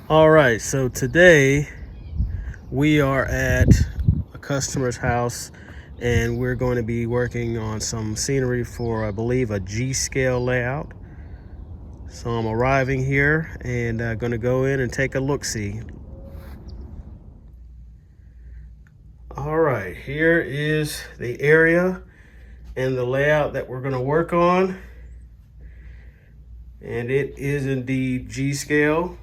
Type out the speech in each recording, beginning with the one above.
All right, so today we are at a customer's house and we're going to be working on some scenery for, I believe, a G scale layout. So I'm arriving here and going to go in and take a look-see. All right, here is the area and the layout that we're going to work on. And it is indeed G scale.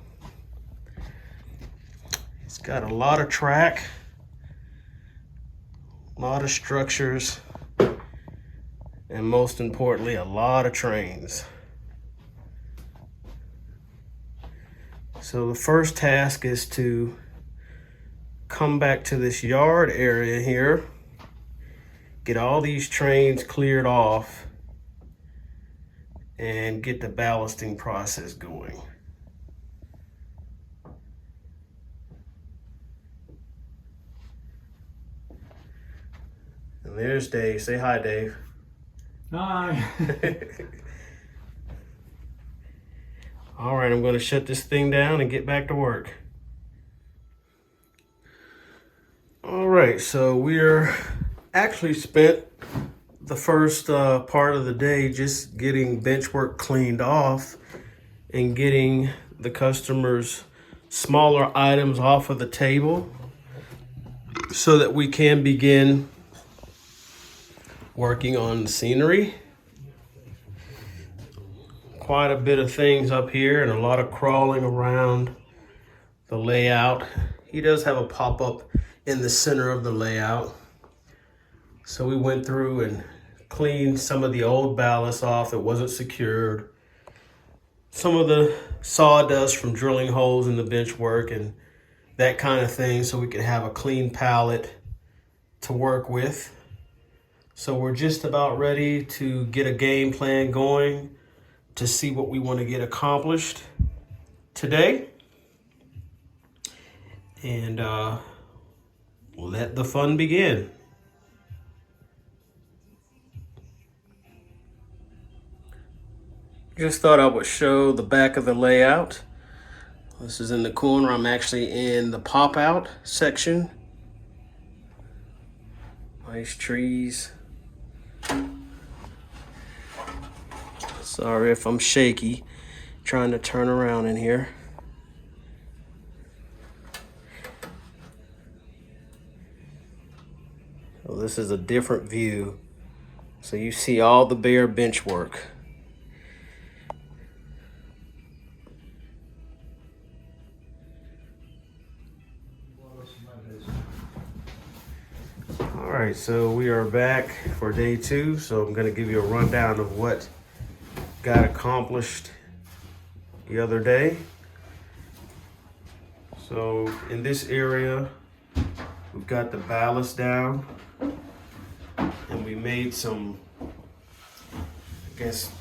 It's got a lot of track, a lot of structures, and most importantly, a lot of trains. So the first task is to come back to this yard area here, get all these trains cleared off, and get the ballasting process going. And there's Dave. Say hi, Dave. Hi. All right, I'm going to shut this thing down and get back to work. All right, so we're actually spent the first part of the day just getting bench work cleaned off and getting the customers' smaller items off of the table so that we can begin working on the scenery. Quite a bit of things up here and a lot of crawling around the layout. He does have a pop-up in the center of the layout. So we went through and cleaned some of the old ballast off that wasn't secured. Some of the sawdust from drilling holes in the bench work and that kind of thing, so we could have a clean palette to work with. So we're just about ready to get a game plan going to see what we want to get accomplished today. And let the fun begin. Just thought I would show the back of the layout. This is in the corner. I'm actually in the pop-out section. Nice trees. Sorry if I'm shaky, trying to turn around in here. So this is a different view. So you see all the bare bench work. All right, so we are back for day 2. So I'm gonna give you a rundown of what got accomplished the other day. So in this area, we've got the ballast down and we made some, I guess,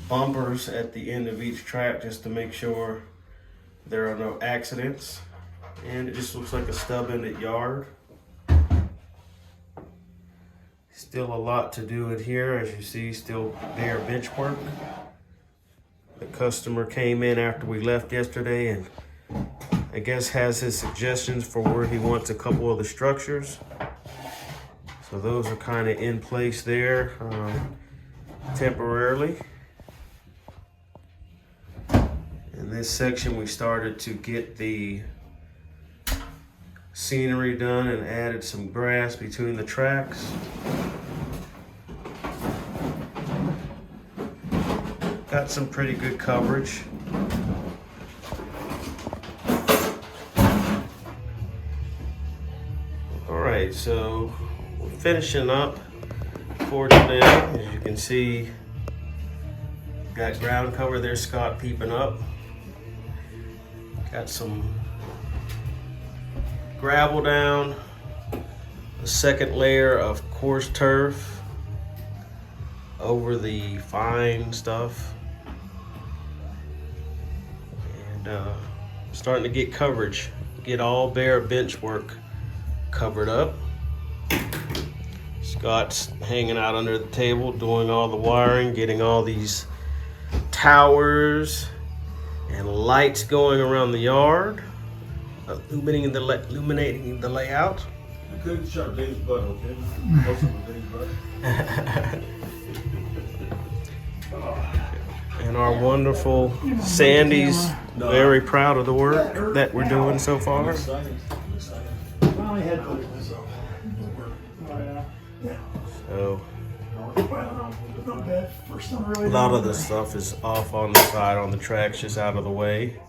bumpers at the end of each track just to make sure there are no accidents. And it just looks like a stub-ended yard. Still a lot to do it here, as you see, still bare bench work. The customer came in after we left yesterday and I guess has his suggestions for where he wants a couple of the structures. So those are kind of in place there temporarily. In this section, we started to get the scenery done and added some grass between the tracks. Got some pretty good coverage. All right, so we're finishing up for today. As you can see, got ground cover there, Scott peeping up. Got some gravel down, a second layer of coarse turf over the fine stuff. And starting to get coverage, get all bare bench work covered up. Scott's hanging out under the table doing all the wiring, getting all these towers and lights going around the yard, illuminating the layout. You couldn't shut Dave's butt, okay? Most of Dave's butt. And our wonderful Sandy's very proud of the work that we're doing so far. Finally had to look this up. Oh, yeah. So Not bad. First time really a lot of the stuff is off on the side on the tracks, just out of the way.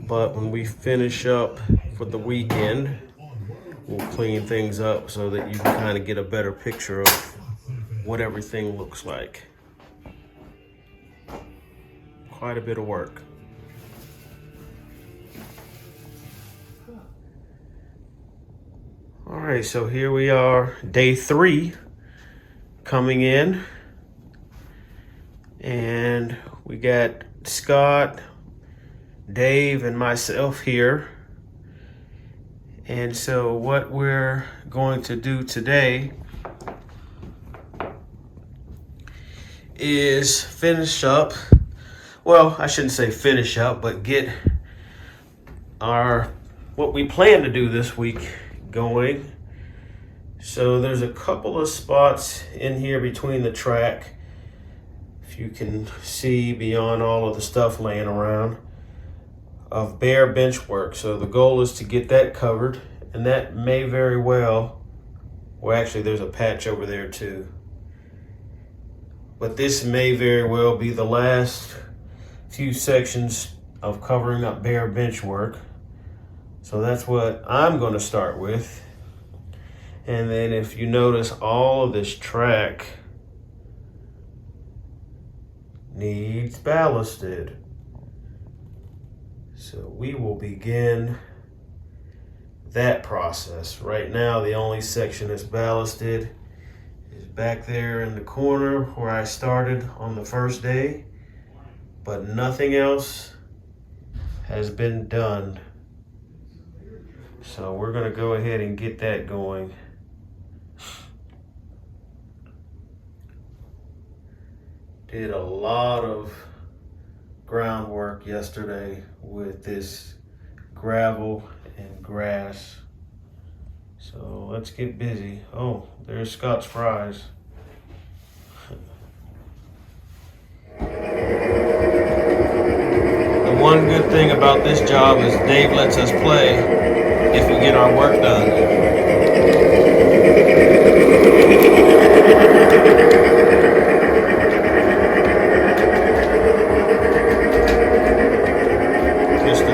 But when we finish up for the weekend, we'll clean things up so that you can kind of get a better picture of what everything looks like. Quite a bit of work. All right, so here we are, day 3 coming in. And we got Scott, Dave, and myself here. And so what we're going to do today is finish up, well, I shouldn't say finish up, but get what we plan to do this week going. So there's a couple of spots in here between the track, if you can see beyond all of the stuff laying around, of bare bench work. So the goal is to get that covered, and that may very well, actually there's a patch over there too, but this may very well be the last few sections of covering up bare bench work. So that's what I'm going to start with. And then if you notice, all of this track needs ballasted. So we will begin that process. Right now, the only section that's ballasted is back there in the corner where I started on the first day, but nothing else has been done. So we're gonna go ahead and get that going. Did a lot of groundwork yesterday with this gravel and grass. So let's get busy. Oh, there's Scott's fries. The one good thing about this job is Dave lets us play if we get our work done.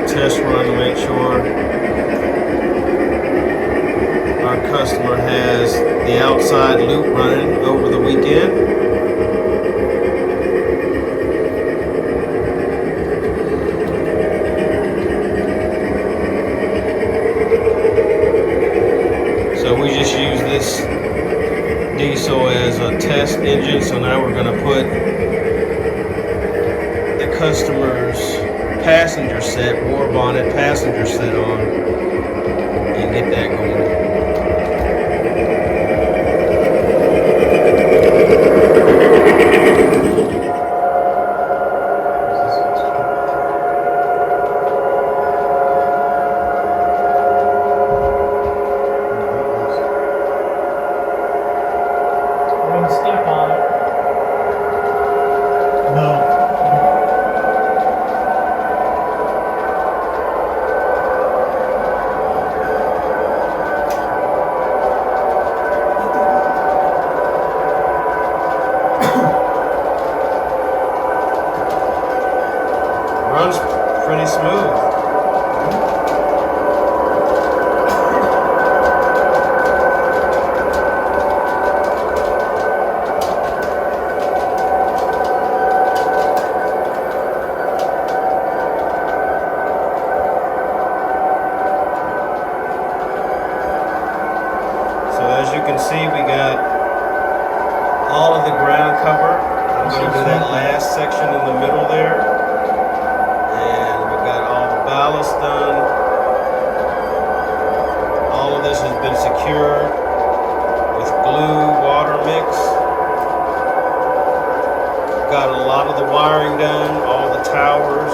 Test run to make sure our customer has the outside loop running over the weekend. So we just use this diesel as a test engine. So now we're going to put the customer's passenger set, war bonnet passenger set on, and get that going. We're gonna step on it. No. Runs pretty smooth. So as you can see, we got all of the ground cover. I'm going to do that last section in the middle there. And we've got all the ballast done. All of this has been secured with glue, water mix. Got a lot of the wiring done, all the towers.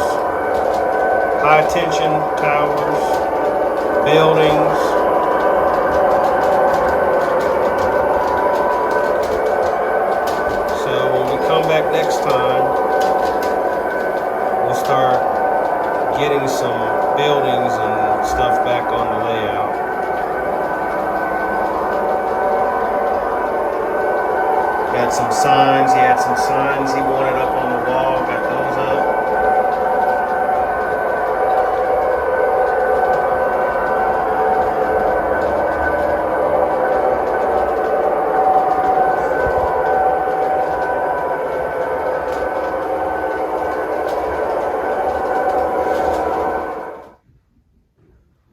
high tension towers, buildings. So when we come back next time, we'll start getting some buildings and stuff back on the layout. Got some signs. He had some signs he wanted up on the wall. Got those up.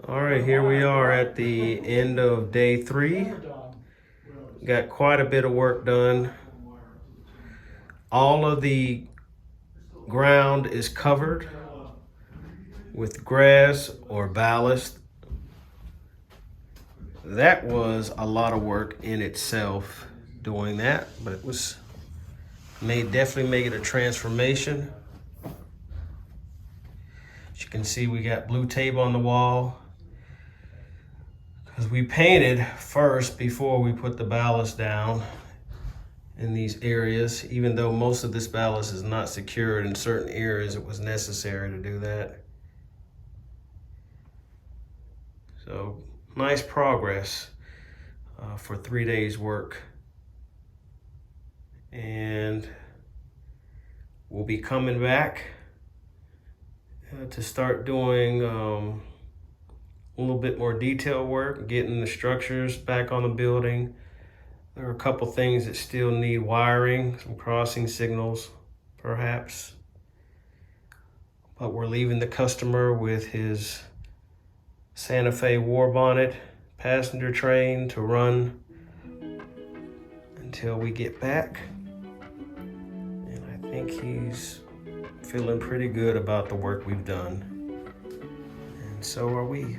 All right, here we are at the end of day 3. Got quite a bit of work done. All of the ground is covered with grass or ballast. That was a lot of work in itself doing that, but it was definitely make it a transformation. As you can see, we got blue tape on the wall because we painted first before we put the ballast down in these areas. Even though most of this ballast is not secured, in certain areas it was necessary to do that. So nice progress for 3 days work. And we'll be coming back to start doing a little bit more detailed work, getting the structures back on the building. There are a couple things that still need wiring, some crossing signals perhaps. But we're leaving the customer with his Santa Fe war bonnet passenger train to run until we get back. And I think he's feeling pretty good about the work we've done. And so are we.